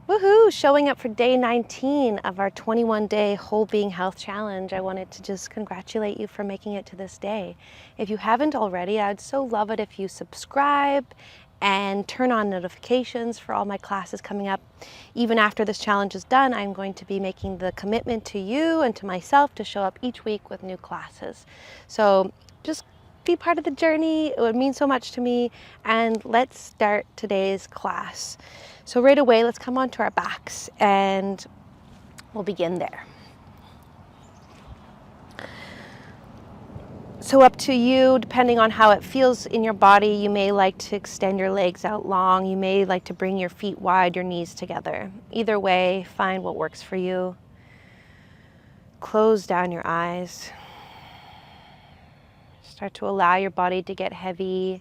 Woohoo! Showing up for day 19 of our 21-day Whole Being Health Challenge. I wanted to just congratulate you for making it to this day. If you haven't already, I'd so love it if you subscribe and turn on notifications for all my classes coming up. Even after this challenge is done, I'm going to be making the commitment to you and to myself to show up each week with new classes. So just be part of the journey. It would mean so much to me. And let's start today's class. So right away, let's come onto our backs and we'll begin there. So up to you, depending on how it feels in your body, you may like to extend your legs out long. You may like to bring your feet wide, your knees together. Either way, find what works for you. Close down your eyes. Start to allow your body to get heavy.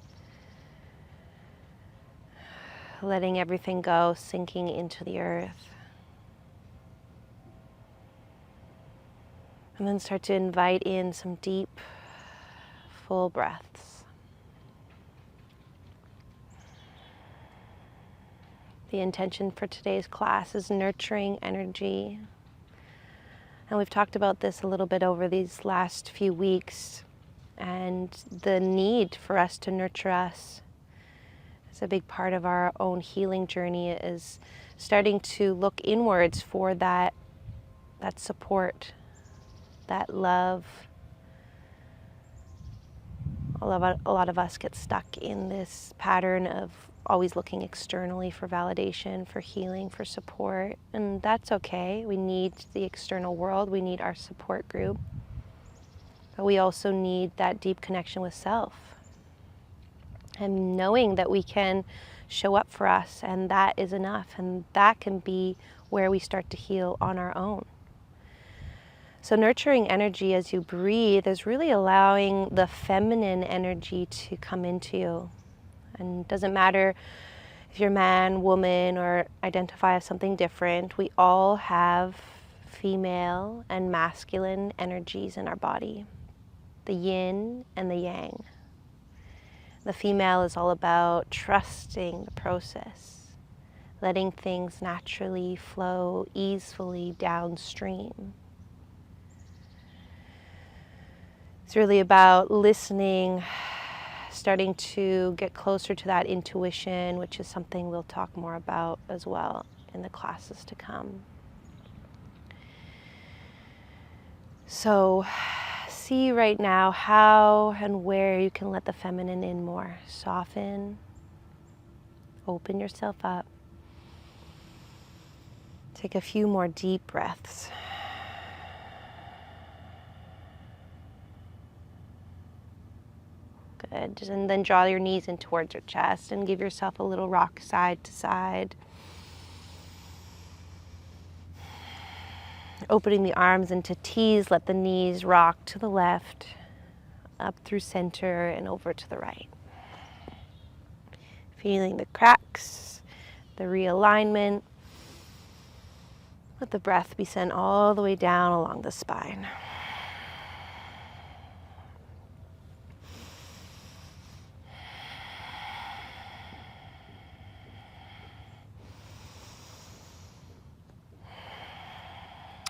Letting everything go, sinking into the earth. And then start to invite in some deep, full breaths. The intention for today's class is nurturing energy. And we've talked about this a little bit over these last few weeks, and the need for us to nurture us. It's a big part of our own healing journey, is starting to look inwards for that support, that love. A lot of us get stuck in this pattern of always looking externally for validation, for healing, for support, and that's okay. We need the external world, we need our support group, but we also need that deep connection with self. And knowing that we can show up for us, and that is enough, and that can be where we start to heal on our own. So nurturing energy as you breathe is really allowing the feminine energy to come into you. And it doesn't matter if you're man, woman, or identify as something different, we all have female and masculine energies in our body, the yin and the yang. The female is all about trusting the process, letting things naturally flow easily downstream. It's really about listening, starting to get closer to that intuition, which is something we'll talk more about as well in the classes to come. So, see right now how and where you can let the feminine in more. Soften, open yourself up. Take a few more deep breaths. Good, and then draw your knees in towards your chest and give yourself a little rock side to side. Opening the arms into T's, let the knees rock to the left, up through center and over to the right. Feeling the cracks, the realignment. Let the breath be sent all the way down along the spine.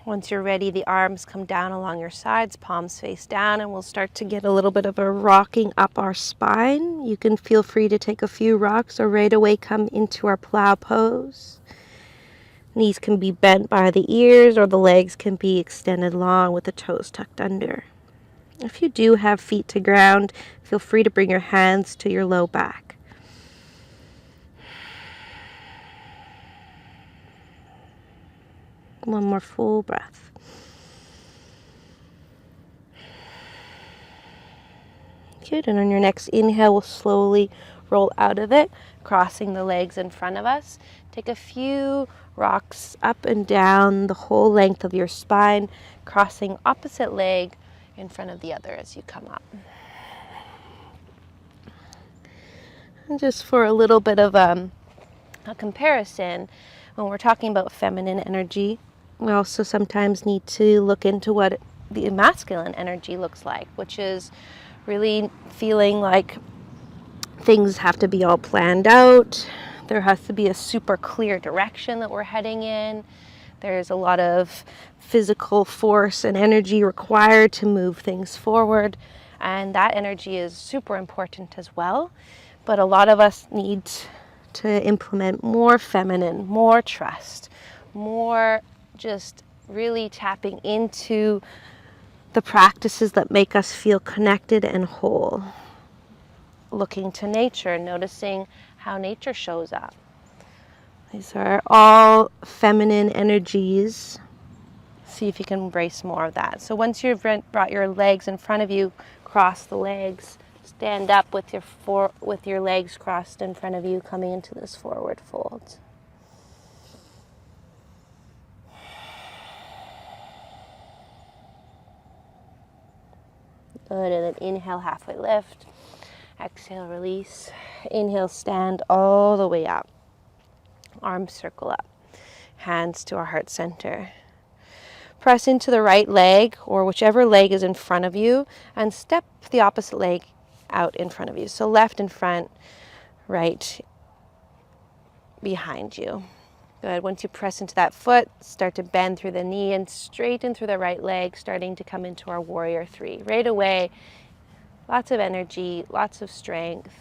Once you're ready, the arms come down along your sides, palms face down, and we'll start to get a little bit of a rocking up our spine. You can feel free to take a few rocks or right away come into our Plow Pose. Knees can be bent by the ears or the legs can be extended long with the toes tucked under. If you do have feet to ground, feel free to bring your hands to your low back. One more full breath. Good, and on your next inhale, we'll slowly roll out of it, crossing the legs in front of us. Take a few rocks up and down the whole length of your spine, crossing opposite leg in front of the other as you come up. And just for a little bit of a comparison, when we're talking about feminine energy, we also sometimes need to look into what the masculine energy looks like, which is really feeling like things have to be all planned out. There has to be a super clear direction that we're heading in. There's a lot of physical force and energy required to move things forward, and that energy is super important as well. But a lot of us need to implement more feminine, more trust, more just really tapping into the practices that make us feel connected and whole. Looking to nature, noticing how nature shows up. These are all feminine energies. See if you can embrace more of that. So once you've brought your legs in front of you, cross the legs, stand up with your legs crossed in front of you, coming into this forward fold. Good, and then inhale, halfway lift. Exhale, release. Inhale, stand all the way up. Arms circle up. Hands to our heart center. Press into the right leg, or whichever leg is in front of you, and step the opposite leg out in front of you. So left in front, right behind you. Good. Once you press into that foot, start to bend through the knee and straighten through the right leg, starting to come into our warrior three. Right away, lots of energy, lots of strength,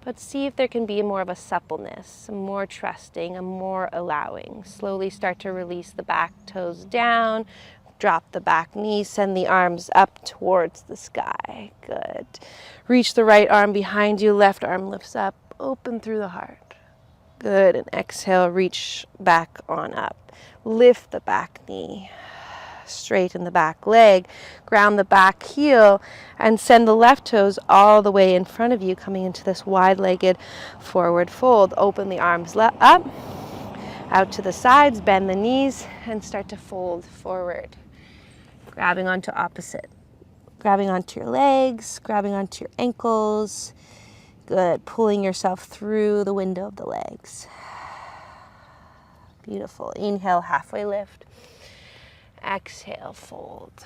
but see if there can be more of a suppleness, more trusting, and more allowing. Slowly start to release the back toes down, drop the back knee, send the arms up towards the sky. Good. Reach the right arm behind you, left arm lifts up, open through the heart. Good, and exhale, reach back on up. Lift the back knee, straighten the back leg, ground the back heel, and send the left toes all the way in front of you, coming into this wide-legged forward fold. Open the arms up, out to the sides, bend the knees, and start to fold forward. Grabbing onto opposite. Grabbing onto your legs, grabbing onto your ankles. Good, pulling yourself through the window of the legs. Beautiful. Inhale, halfway lift. Exhale, fold.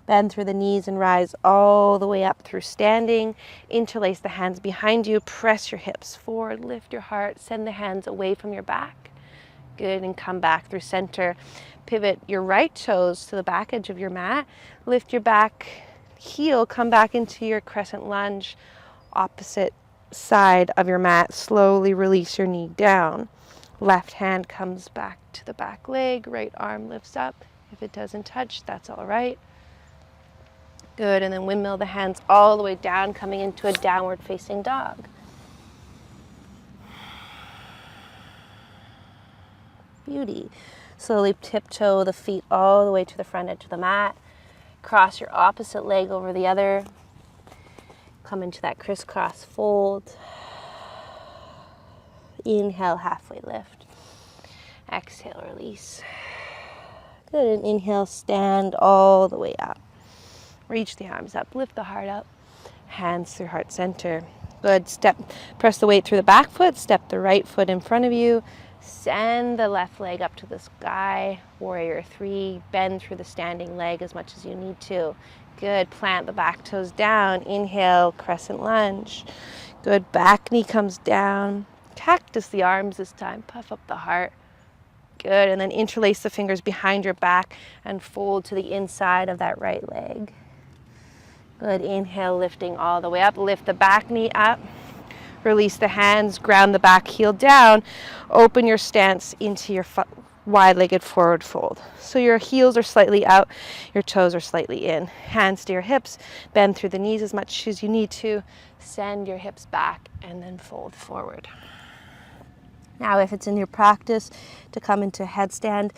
Bend through the knees and rise all the way up through standing. Interlace the hands behind you. Press your hips forward. Lift your heart. Send the hands away from your back. Good, and come back through center. Pivot your right toes to the back edge of your mat. Lift your back heel. Come back into your crescent lunge. Opposite side of your mat. Slowly release your knee down. Left hand comes back to the back leg. Right arm lifts up. If it doesn't touch, that's all right. Good, and then windmill the hands all the way down, coming into a downward facing dog. Beauty. Slowly tiptoe the feet all the way to the front edge of the mat. Cross your opposite leg over the other. Come into that crisscross fold. Inhale, halfway lift. Exhale, release. Good, and inhale, stand all the way up. Reach the arms up, lift the heart up. Hands through heart center. Good, press the weight through the back foot, step the right foot in front of you. Send the left leg up to the sky, warrior three. Bend through the standing leg as much as you need to. Good, plant the back toes down. Inhale, crescent lunge. Good, back knee comes down. Cactus the arms this time, puff up the heart. Good, and then interlace the fingers behind your back and fold to the inside of that right leg. Good, inhale, lifting all the way up. Lift the back knee up. Release the hands, ground the back heel down. Open your stance into your wide-legged forward fold. So your heels are slightly out, your toes are slightly in. Hands to your hips, bend through the knees as much as you need to. Send your hips back and then fold forward. Now, if it's in your practice to come into a headstand,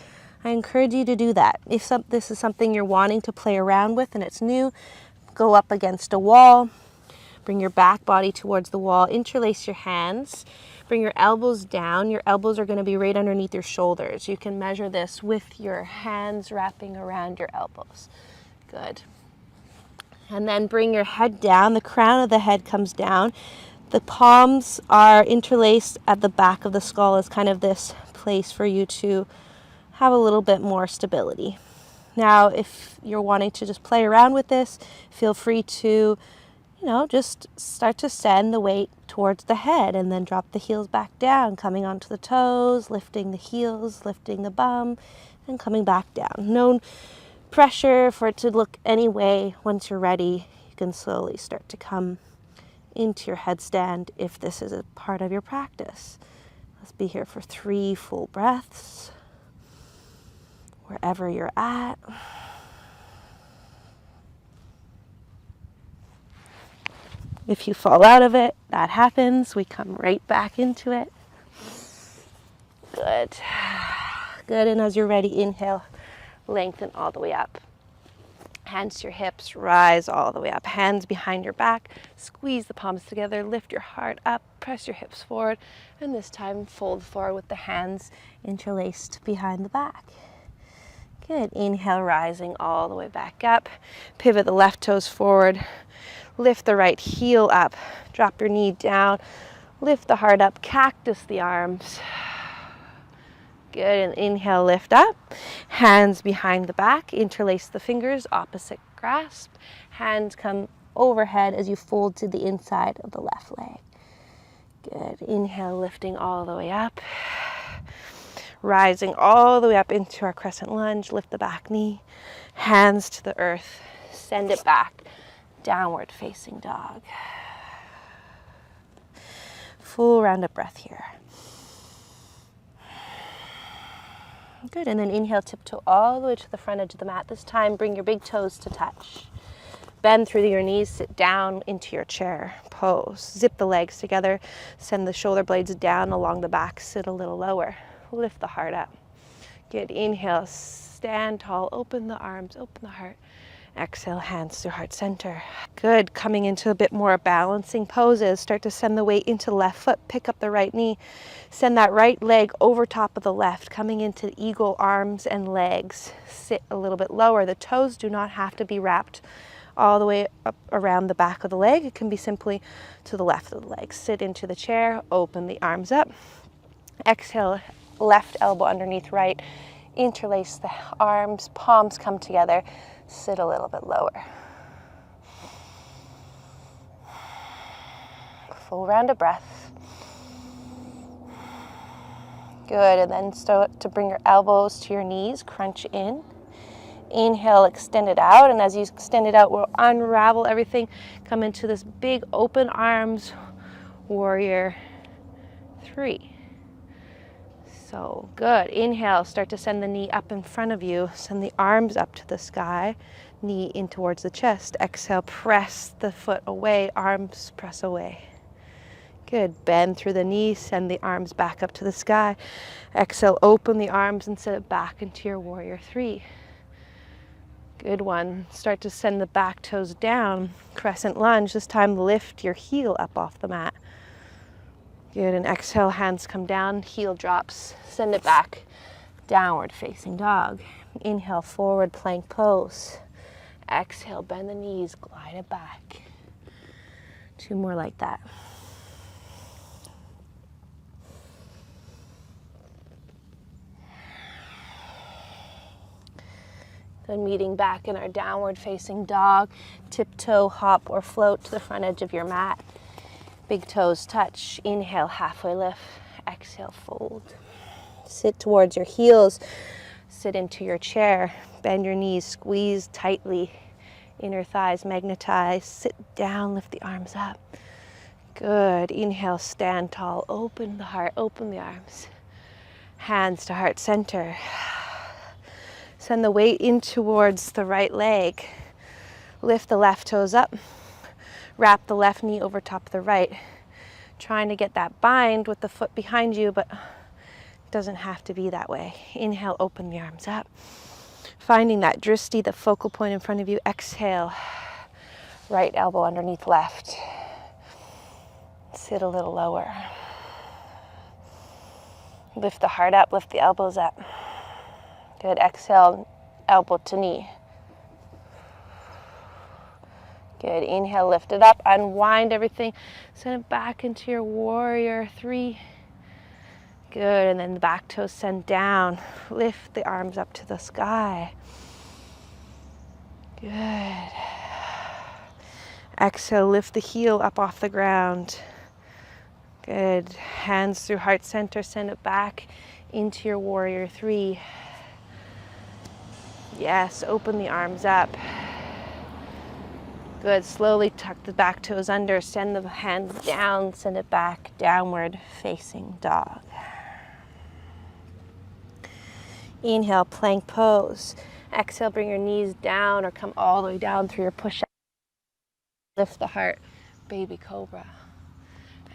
I encourage you to do that. If this is something you're wanting to play around with and it's new, go up against a wall. Bring your back body towards the wall. Interlace your hands. Bring your elbows down. Your elbows are going to be right underneath your shoulders. You can measure this with your hands wrapping around your elbows. Good. And then bring your head down. The crown of the head comes down. The palms are interlaced at the back of the skull as kind of this place for you to have a little bit more stability. Now, if you're wanting to just play around with this, feel free to just start to send the weight towards the head and then drop the heels back down, coming onto the toes, lifting the heels, lifting the bum, and coming back down. No pressure for it to look any way. Once you're ready, you can slowly start to come into your headstand if this is a part of your practice. Let's be here for 3 full breaths, wherever you're at. If you fall out of it, that happens. We come right back into it. Good. Good, and as you're ready, inhale, lengthen all the way up. Hands to your hips, rise all the way up. Hands behind your back, squeeze the palms together, lift your heart up, press your hips forward, and this time fold forward with the hands interlaced behind the back. Good, inhale, rising all the way back up. Pivot the left toes forward. Lift the right heel up, drop your knee down, lift the heart up, cactus the arms. Good, and inhale, lift up. Hands behind the back, interlace the fingers, opposite grasp. Hands come overhead as you fold to the inside of the left leg. Good, inhale, lifting all the way up. Rising all the way up into our crescent lunge, lift the back knee, hands to the earth, send it back. Downward facing dog. Full round of breath here. Good, and then inhale, tiptoe all the way to the front edge of the mat. This time, bring your big toes to touch. Bend through your knees, sit down into your chair pose. Zip the legs together, send the shoulder blades down along the back, sit a little lower. Lift the heart up. Good, inhale, stand tall, open the arms, open the heart. Exhale, hands to heart center. Good, coming into a bit more balancing poses. Start to send the weight into the left foot, pick up the right knee. Send that right leg over top of the left, coming into eagle arms and legs. Sit a little bit lower. The toes do not have to be wrapped all the way up around the back of the leg. It can be simply to the left of the leg. Sit into the chair, open the arms up. Exhale, left elbow underneath right. Interlace the arms, palms come together. Sit a little bit lower. Full round of breath. Good, and then start to bring your elbows to your knees, crunch in. Inhale, extend it out, and as you extend it out, we'll unravel everything. Come into this big open arms, warrior 3. So good. Inhale, start to send the knee up in front of you. Send the arms up to the sky, knee in towards the chest. Exhale, press the foot away, arms press away. Good. Bend through the knees, send the arms back up to the sky. Exhale, open the arms and sit back into your warrior 3. Good one. Start to send the back toes down. Crescent lunge. This time lift your heel up off the mat. Good, and exhale, hands come down, heel drops, send it back, downward facing dog. Inhale, forward plank pose. Exhale, bend the knees, glide it back. 2 more like that. Then meeting back in our downward facing dog, tiptoe, hop, or float to the front edge of your mat. Big toes touch. Inhale, halfway lift. Exhale, fold. Sit towards your heels. Sit into your chair. Bend your knees, squeeze tightly. Inner thighs magnetize. Sit down, lift the arms up. Good. Inhale, stand tall. Open the heart, open the arms. Hands to heart center. Send the weight in towards the right leg. Lift the left toes up. Wrap the left knee over top of the right. Trying to get that bind with the foot behind you, but it doesn't have to be that way. Inhale, open the arms up. Finding that drishti, the focal point in front of you. Exhale, right elbow underneath left. Sit a little lower. Lift the heart up, lift the elbows up. Good, exhale, elbow to knee. Good, inhale, lift it up, unwind everything, send it back into your warrior 3. Good, and then the back toes send down, lift the arms up to the sky. Good. Exhale, lift the heel up off the ground. Good. Hands through heart center, send it back into your warrior three. Yes, open the arms up. Good. Slowly tuck the back toes under, send the hands down, send it back, downward facing dog. Inhale, plank pose. Exhale, bring your knees down or come all the way down through your push-up. Lift the heart, baby cobra.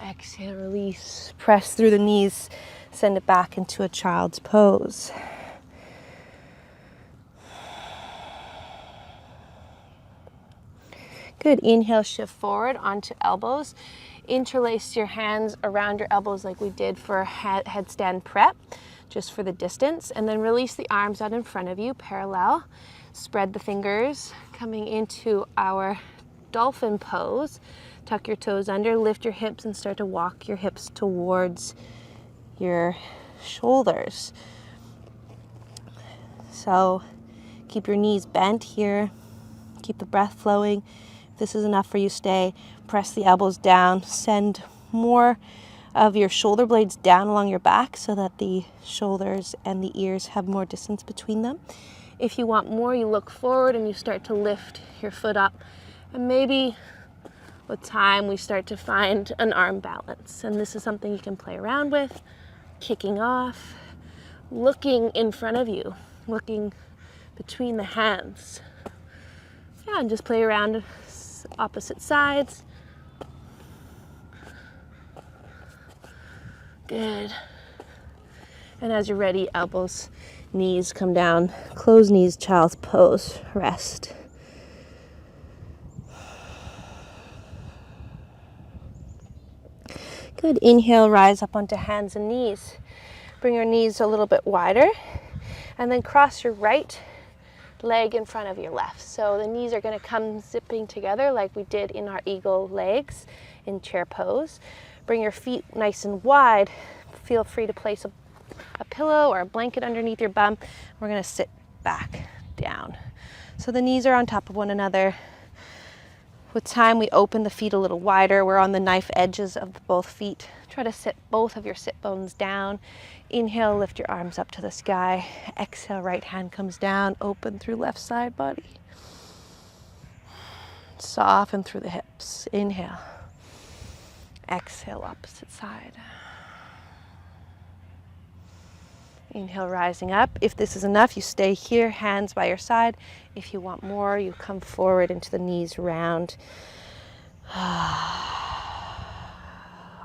Exhale, release, press through the knees, send it back into a child's pose. Good. Inhale, shift forward onto elbows. Interlace your hands around your elbows like we did for headstand prep, just for the distance. And then release the arms out in front of you, parallel. Spread the fingers, coming into our dolphin pose. Tuck your toes under, lift your hips, and start to walk your hips towards your shoulders. So keep your knees bent here. Keep the breath flowing. If this is enough for you, stay. Press the elbows down. Send more of your shoulder blades down along your back so that the shoulders and the ears have more distance between them. If you want more, you look forward and you start to lift your foot up. And maybe with time, we start to find an arm balance. And this is something you can play around with, kicking off, looking in front of you, looking between the hands. Yeah, and just play around opposite sides. Good. And as you're ready, elbows, knees come down. Close knees, child's pose, rest. Good. Inhale, rise up onto hands and knees. Bring your knees a little bit wider. And then cross your right leg in front of your left. So the knees are going to come zipping together like we did in our eagle legs in chair pose. Bring your feet nice and wide. Feel free to place a pillow or a blanket underneath your bum. We're going to sit back down. So the knees are on top of one another. With time, we open the feet a little wider. We're on the knife edges of both feet. Try to sit both of your sit bones down. Inhale, lift your arms up to the sky. Exhale, right hand comes down, open through left side body. Soften through the hips. Inhale. Exhale, opposite side. Inhale, rising up. If this is enough, you stay here, hands by your side. If you want more, you come forward into the knees round.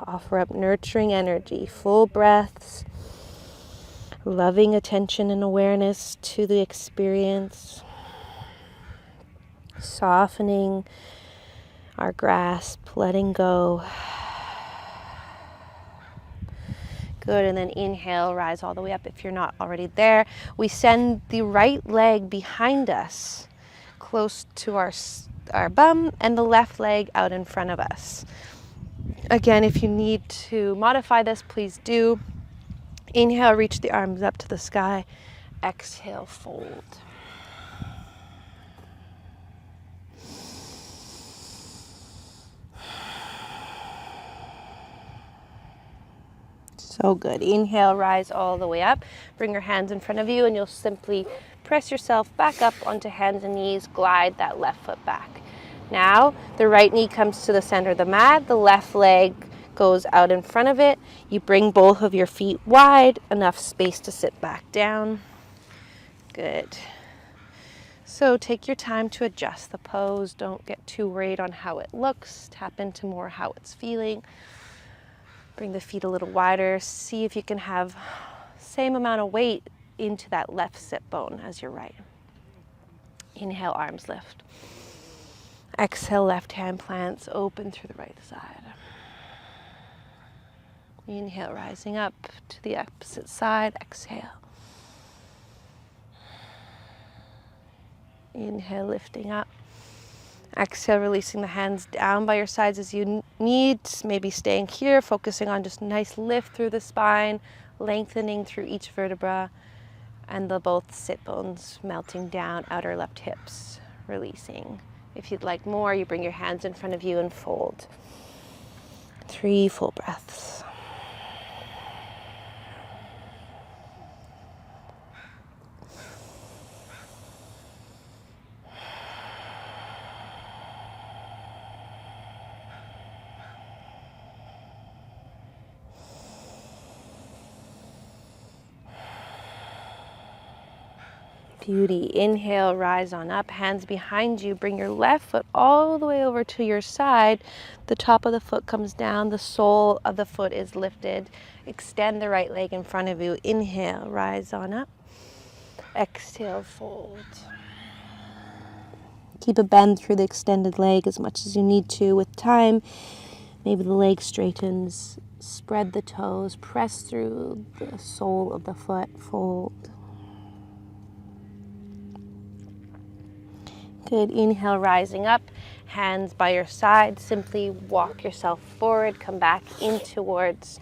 Offer up nurturing energy, full breaths, loving attention and awareness to the experience, softening our grasp, letting go. Good, and then inhale, rise all the way up if you're not already there. We send the right leg behind us, close to our bum, and the left leg out in front of us. Again, if you need to modify this, please do. Inhale, reach the arms up to the sky. Exhale, fold. So good. Inhale, rise all the way up. Bring your hands in front of you and you'll simply press yourself back up onto hands and knees. Glide that left foot back. Now, the right knee comes to the center of the mat. The left leg goes out in front of it. You bring both of your feet wide, enough space to sit back down. Good. So take your time to adjust the pose. Don't get too worried on how it looks. Tap into more how it's feeling. Bring the feet a little wider. See if you can have same amount of weight into that left sit bone as your right. Inhale, arms lift. Exhale, left hand plants open through the right side. Inhale, rising up to the opposite side. Exhale. Inhale, lifting up. Exhale, releasing the hands down by your sides as you need. Maybe staying here, focusing on just nice lift through the spine, lengthening through each vertebra, and the both sit bones melting down, outer left hips, releasing. If you'd like more, you bring your hands in front of you and fold. 3 full breaths. Beauty. Inhale, rise on up, hands behind you. Bring your left foot all the way over to your side. The top of the foot comes down, the sole of the foot is lifted. Extend the right leg in front of you. Inhale, rise on up. Exhale, fold. Keep a bend through the extended leg as much as you need to. With time, maybe the leg straightens. Spread the toes, press through the sole of the foot, fold. Good. Inhale, rising up, hands by your side. Simply walk yourself forward, come back in towards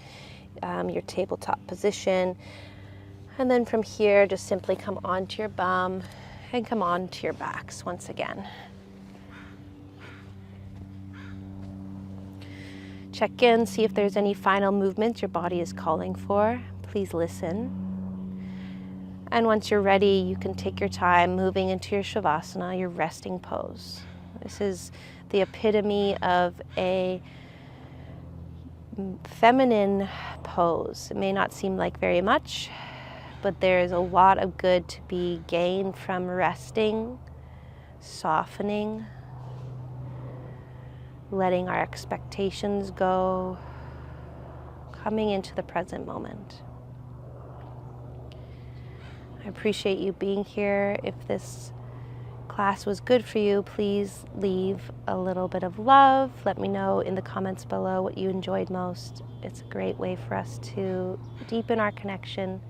your tabletop position. And then from here, just simply come onto your bum and come onto your backs once again. Check in, see if there's any final movements your body is calling for. Please listen. And once you're ready, you can take your time moving into your Savasana, your resting pose. This is the epitome of a feminine pose. It may not seem like very much, but there is a lot of good to be gained from resting, softening, letting our expectations go, coming into the present moment. I appreciate you being here. If this class was good for you, please leave a little bit of love. Let me know in the comments below what you enjoyed most. It's a great way for us to deepen our connection.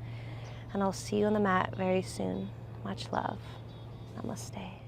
And I'll see you on the mat very soon. Much love. Namaste.